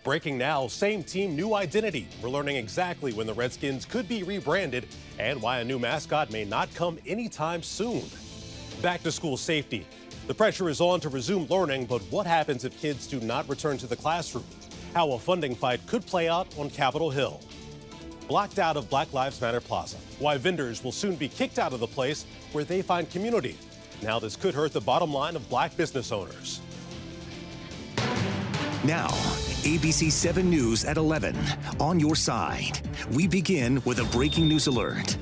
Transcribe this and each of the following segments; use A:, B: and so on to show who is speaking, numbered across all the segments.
A: Breaking now, same team, new identity. We're learning exactly when the Redskins could be rebranded and why a new mascot may not come anytime soon. Back to school safety. The pressure is on to resume learning, but what happens if kids do not return to the classroom? How a funding fight could play out on Capitol Hill. Blocked out of Black Lives Matter Plaza. Why vendors will soon be kicked out of the place where they find community. Now this could hurt the bottom line of black business owners.
B: Now, ABC 7 News at 11. On your side. We begin with a breaking news alert.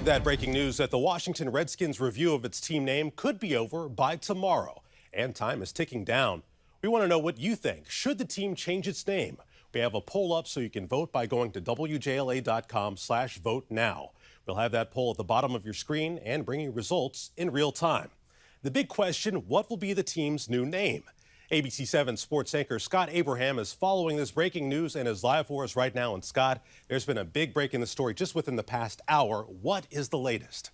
A: That breaking news that the Washington Redskins review of its team name could be over by tomorrow, and time is ticking down. We want to know what you think. Should the team change its name? We have a poll up so you can vote by going to WJLA.com/vote now. We'll have that poll at the bottom of your screen and bringing results in real time. The big question, what will be the team's new name? ABC 7 sports anchor Scott Abraham is following this breaking news and is live for us right now. And Scott, there's been a big break in the story just within the past hour. What is the latest?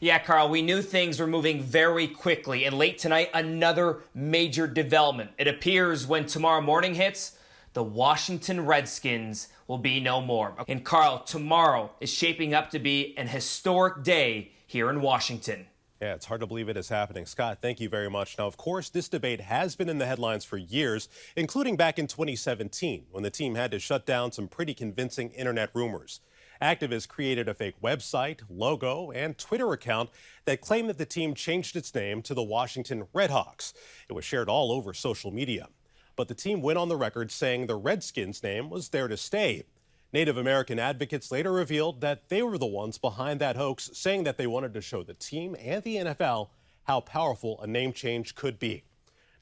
C: Yeah, Carl, we knew things were moving very quickly, and late tonight, another major development. It appears when tomorrow morning hits, the Washington Redskins will be no more. And Carl, tomorrow is shaping up to be an historic day here in Washington.
A: Yeah, it's hard to believe it is happening. Scott, thank you very much. Now, of course, this debate has been in the headlines for years, including back in 2017, when the team had to shut down some pretty convincing internet rumors. Activists created a fake website, logo, and Twitter account that claimed that the team changed its name to the Washington Redhawks. It was shared all over social media. But the team went on the record saying the Redskins name was there to stay. Native American advocates later revealed that they were the ones behind that hoax, saying that they wanted to show the team and the NFL how powerful a name change could be.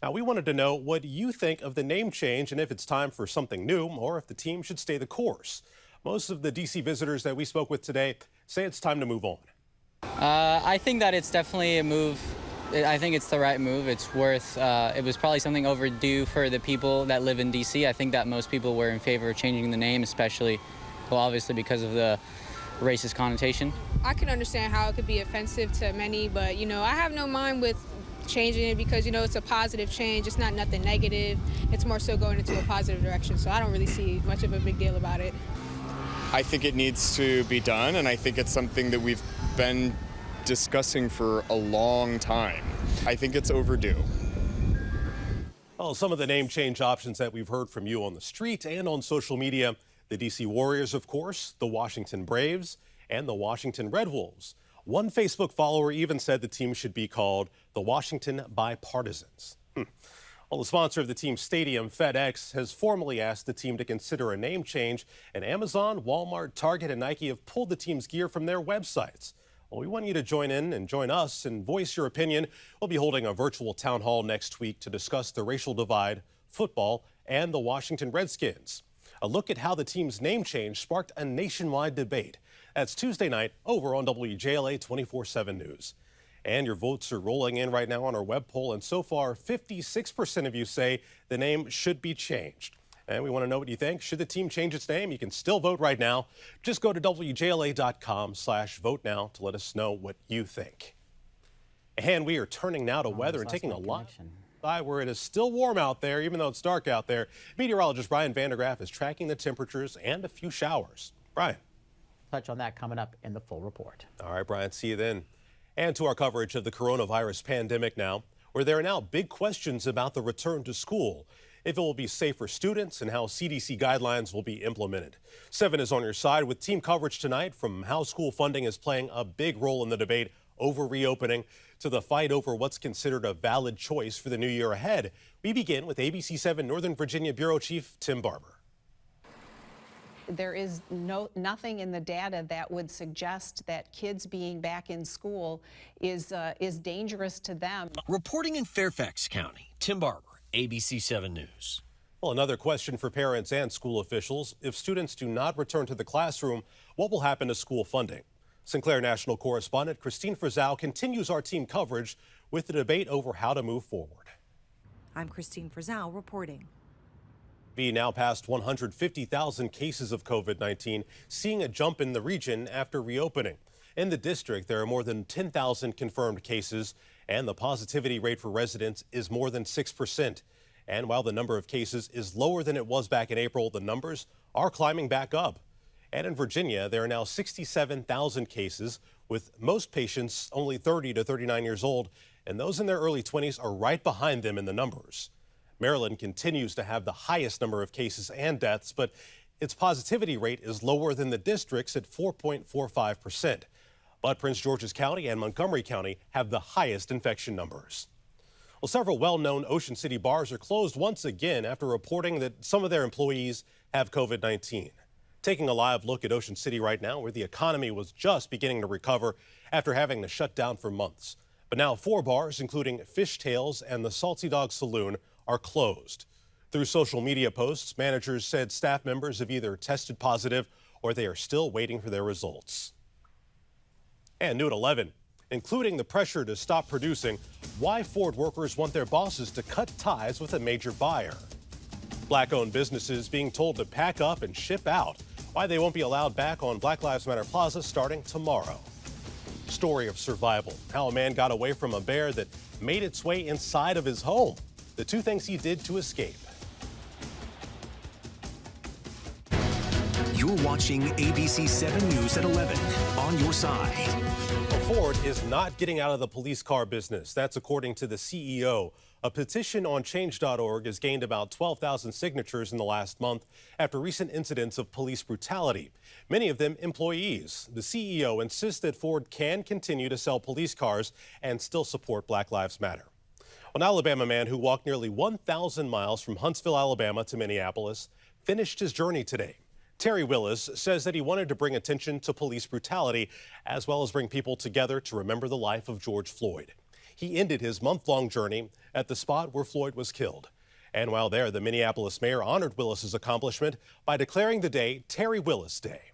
A: Now, we wanted to know what you think of the name change and if it's time for something new or if the team should stay the course. Most of the D.C. visitors that we spoke with today say it's time to move on.
D: I think that it's definitely a move. I think it's the right move. It's worth, it was probably something overdue for the people that live in D.C. I think that most people were in favor of changing the name, especially, well, obviously because of the racist connotation.
E: I can understand how it could be offensive to many, but, I have no mind with changing it because, it's a positive change. It's not nothing negative. It's more so going into a positive direction, so I don't really see much of a big deal about it.
F: I think it needs to be done, and I think it's something that we've been discussing for a long time. I think it's overdue.
A: Well, some of the name change options that we've heard from you on the street and on social media, the D.C. Warriors, of course, the Washington Braves, and the Washington Red Wolves. One Facebook follower even said the team should be called the Washington Bipartisans. Well, the sponsor of the team's stadium, FedEx, has formally asked the team to consider a name change, and Amazon, Walmart, Target, and Nike have pulled the team's gear from their websites. Well, we want you to join in and join us and voice your opinion. We'll be holding a virtual town hall next week to discuss the racial divide, football, and the Washington Redskins. A look at how the team's name change sparked a nationwide debate. That's Tuesday night over on WJLA 24/7 News. And your votes are rolling in right now on our web poll, and so far, 56% of you say the name should be changed. And we want to know what you think. Should the team change its name? You can still vote right now. Just go to WJLA.com/vote now to let us know what you think. And we are turning now to weather and taking a look by where it is still warm out there, even though it's dark out there. Meteorologist Brian Vandergraff is tracking the temperatures and a few showers. Brian.
G: Touch on that coming up in the full report.
A: All right, Brian, see you then. And to our coverage of the coronavirus pandemic now, where there are now big questions about the return to school, if it will be safe for students and how CDC guidelines will be implemented. 7 is on your side with team coverage tonight from how school funding is playing a big role in the debate over reopening to the fight over what's considered a valid choice for the new year ahead. We begin with ABC 7 Northern Virginia Bureau Chief Tim Barber.
H: There is nothing in the data that would suggest that kids being back in school is dangerous to them.
I: Reporting in Fairfax County, Tim Barber, ABC 7 News.
A: Well, another question for parents and school officials. If students do not return to the classroom, what will happen to school funding? Sinclair National correspondent Christine Frizzell continues our team coverage with the debate over how to move forward.
J: I'm Christine Frizzell reporting.
A: Now past 150,000 cases of COVID-19, seeing a jump in the region after reopening. In the district, there are more than 10,000 confirmed cases, and the positivity rate for residents is more than 6%. And while the number of cases is lower than it was back in April, the numbers are climbing back up. And in Virginia, there are now 67,000 cases, with most patients only 30 to 39 years old, and those in their early 20s are right behind them in the numbers. Maryland continues to have the highest number of cases and deaths, but its positivity rate is lower than the districts at 4.45%. But Prince George's County and Montgomery County have the highest infection numbers. Well, several well-known Ocean City bars are closed once again after reporting that some of their employees have COVID-19. Taking a live look at Ocean City right now, where the economy was just beginning to recover after having to shut down for months. But now 4 bars, including Fishtails and the Salty Dog Saloon, are closed. Through social media posts, managers said staff members have either tested positive or they are still waiting for their results. And new at 11, including the pressure to stop producing, why Ford workers want their bosses to cut ties with a major buyer. Black-owned businesses being told to pack up and ship out, why they won't be allowed back on Black Lives Matter Plaza starting tomorrow. Story of survival, how a man got away from a bear that made its way inside of his home. The 2 things he did to escape.
B: You're watching ABC 7 News at 11 on your side.
A: Ford is not getting out of the police car business. That's according to the CEO. A petition on change.org has gained about 12,000 signatures in the last month after recent incidents of police brutality, many of them employees. The CEO insists that Ford can continue to sell police cars and still support Black Lives Matter. An Alabama man who walked nearly 1,000 miles from Huntsville, Alabama to Minneapolis finished his journey today. Terry Willis says that he wanted to bring attention to police brutality as well as bring people together to remember the life of George Floyd. He ended his month-long journey at the spot where Floyd was killed. And while there, the Minneapolis mayor honored Willis's accomplishment by declaring the day Terry Willis Day.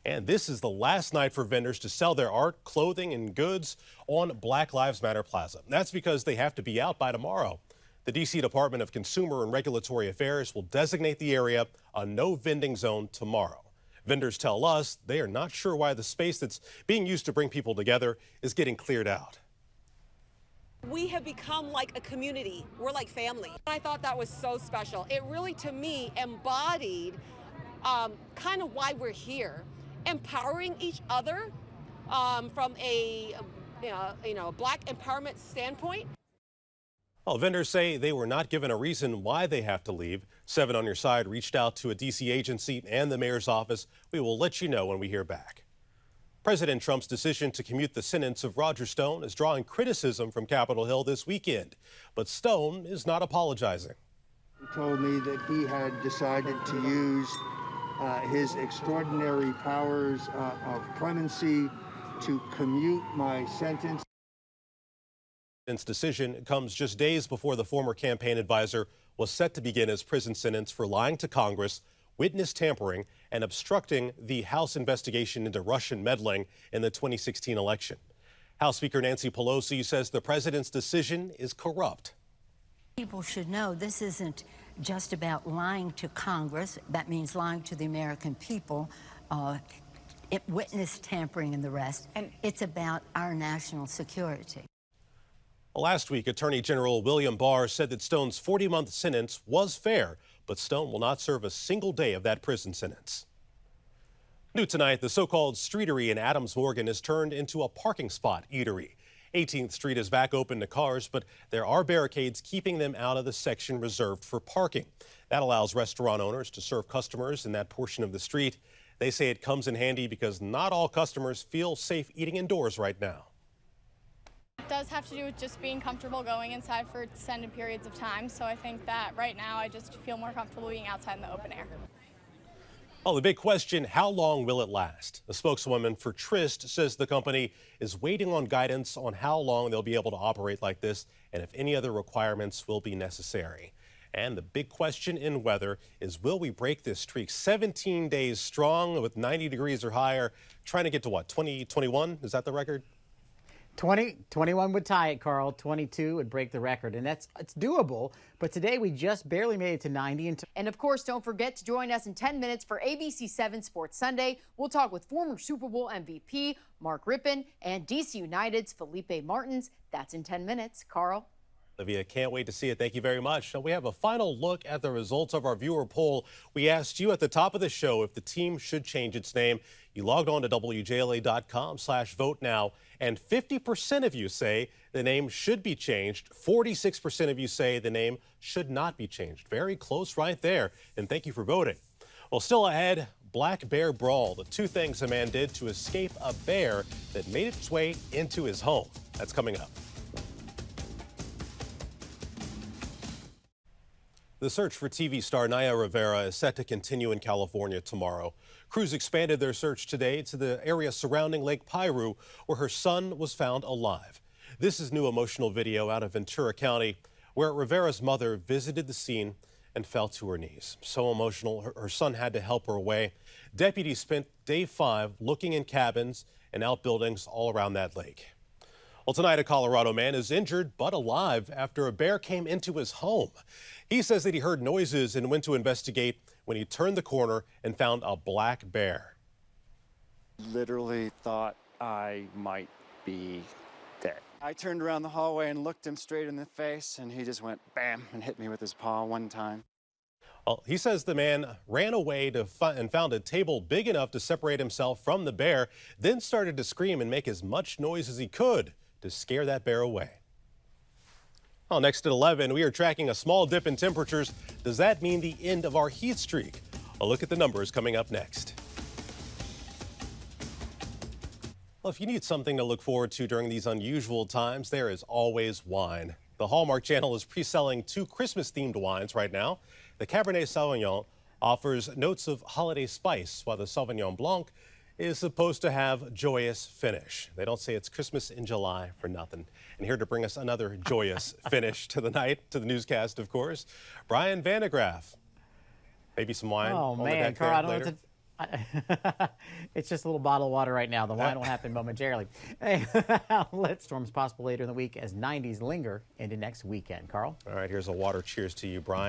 A: And this is the last night for vendors to sell their art, clothing, and goods on Black Lives Matter Plaza. That's because they have to be out by tomorrow. The D.C. Department of Consumer and Regulatory Affairs will designate the area a no vending zone tomorrow. Vendors tell us they are not sure why the space that's being used to bring people together is getting cleared out.
K: We have become like a community. We're like family. I thought that was so special. It really, to me, embodied kind of why we're here, empowering each other from a Black empowerment standpoint.
A: Well, vendors say they were not given a reason why they have to leave. 7 on Your Side reached out to a D.C. agency and the mayor's office. We will let you know when we hear back. President Trump's decision to commute the sentence of Roger Stone is drawing criticism from Capitol Hill this weekend. But Stone is not apologizing.
L: He told me that he had decided to use his extraordinary powers of clemency to commute my sentence.
A: This decision comes just days before the former campaign advisor was set to begin his prison sentence for lying to Congress, witness tampering, and obstructing the House investigation into Russian meddling in the 2016 election. House Speaker Nancy Pelosi says the president's decision is corrupt.
M: People should know this isn't just about lying to Congress. That means lying to the American people, witness tampering and the rest. And it's about our national security.
A: Last week, Attorney General William Barr said that Stone's 40-month sentence was fair, but Stone will not serve a single day of that prison sentence. New tonight, the so-called Streetery in Adams Morgan is turned into a parking spot eatery. 18th Street is back open to cars, but there are barricades keeping them out of the section reserved for parking. That allows restaurant owners to serve customers in that portion of the street. They say it comes in handy because not all customers feel safe eating indoors right now.
N: It does have to do with just being comfortable going inside for extended periods of time. So I think that right now I just feel more comfortable being outside in the open air.
A: Oh, the big question, how long will it last? A spokeswoman for Tryst says the company is waiting on guidance on how long they'll be able to operate like this and if any other requirements will be necessary. And the big question in weather is, will we break this streak? 17 days strong with 90 degrees or higher, trying to get to what, 2021? Is that the record?
G: 21 would tie it, Carl. 22 would break the record, and it's doable. But today we just barely made it to 90.
O: And of course, don't forget to join us in 10 minutes for ABC 7 Sports Sunday. We'll talk with former Super Bowl MVP Mark Rypien and DC United's Felipe Martins. That's in 10 minutes. Carl.
A: Olivia, can't wait to see it. Thank you very much. Now we have a final look at the results of our viewer poll. We asked you at the top of the show if the team should change its name. You logged on to WJLA.com/vote now, and 50% of you say the name should be changed. 46% of you say the name should not be changed. Very close right there, and thank you for voting. Well, still ahead, Black Bear Brawl, the two things a man did to escape a bear that made its way into his home. That's coming up. The search for TV star Naya Rivera is set to continue in California tomorrow. Crews expanded their search today to the area surrounding Lake Piru, where her son was found alive. This is new emotional video out of Ventura County, where Rivera's mother visited the scene and fell to her knees. So emotional, her son had to help her away. Deputies spent day 5 looking in cabins and outbuildings all around that lake. Well, tonight, a Colorado man is injured but alive after a bear came into his home. He says that he heard noises and went to investigate when he turned the corner and found a black bear.
P: Literally thought I might be dead. I turned around the hallway and looked him straight in the face, and he just went bam and hit me with his paw one time.
A: Well, he says the man ran away and found a table big enough to separate himself from the bear, then started to scream and make as much noise as he could to scare that bear away. Well, next at 11, we are tracking a small dip in temperatures. Does that mean the end of our heat streak? A look at the numbers coming up next. Well, if you need something to look forward to during these unusual times, there is always wine. The Hallmark Channel is pre-selling 2 Christmas-themed wines right now. The Cabernet Sauvignon offers notes of holiday spice, while the Sauvignon Blanc is supposed to have joyous finish. They don't say it's Christmas in July for nothing. And here to bring us another joyous finish to the night, to the newscast, of course, Brian Vandegraff. Maybe some wine.
G: Oh,
A: on the
G: man,
A: deck
G: Carl,
A: there
G: I don't
A: later.
G: know it's just a little bottle of water right now. The wine will happen momentarily. Hey, let storms possible later in the week as 90s linger into next weekend. Carl?
A: All right, here's a water cheers to you, Brian.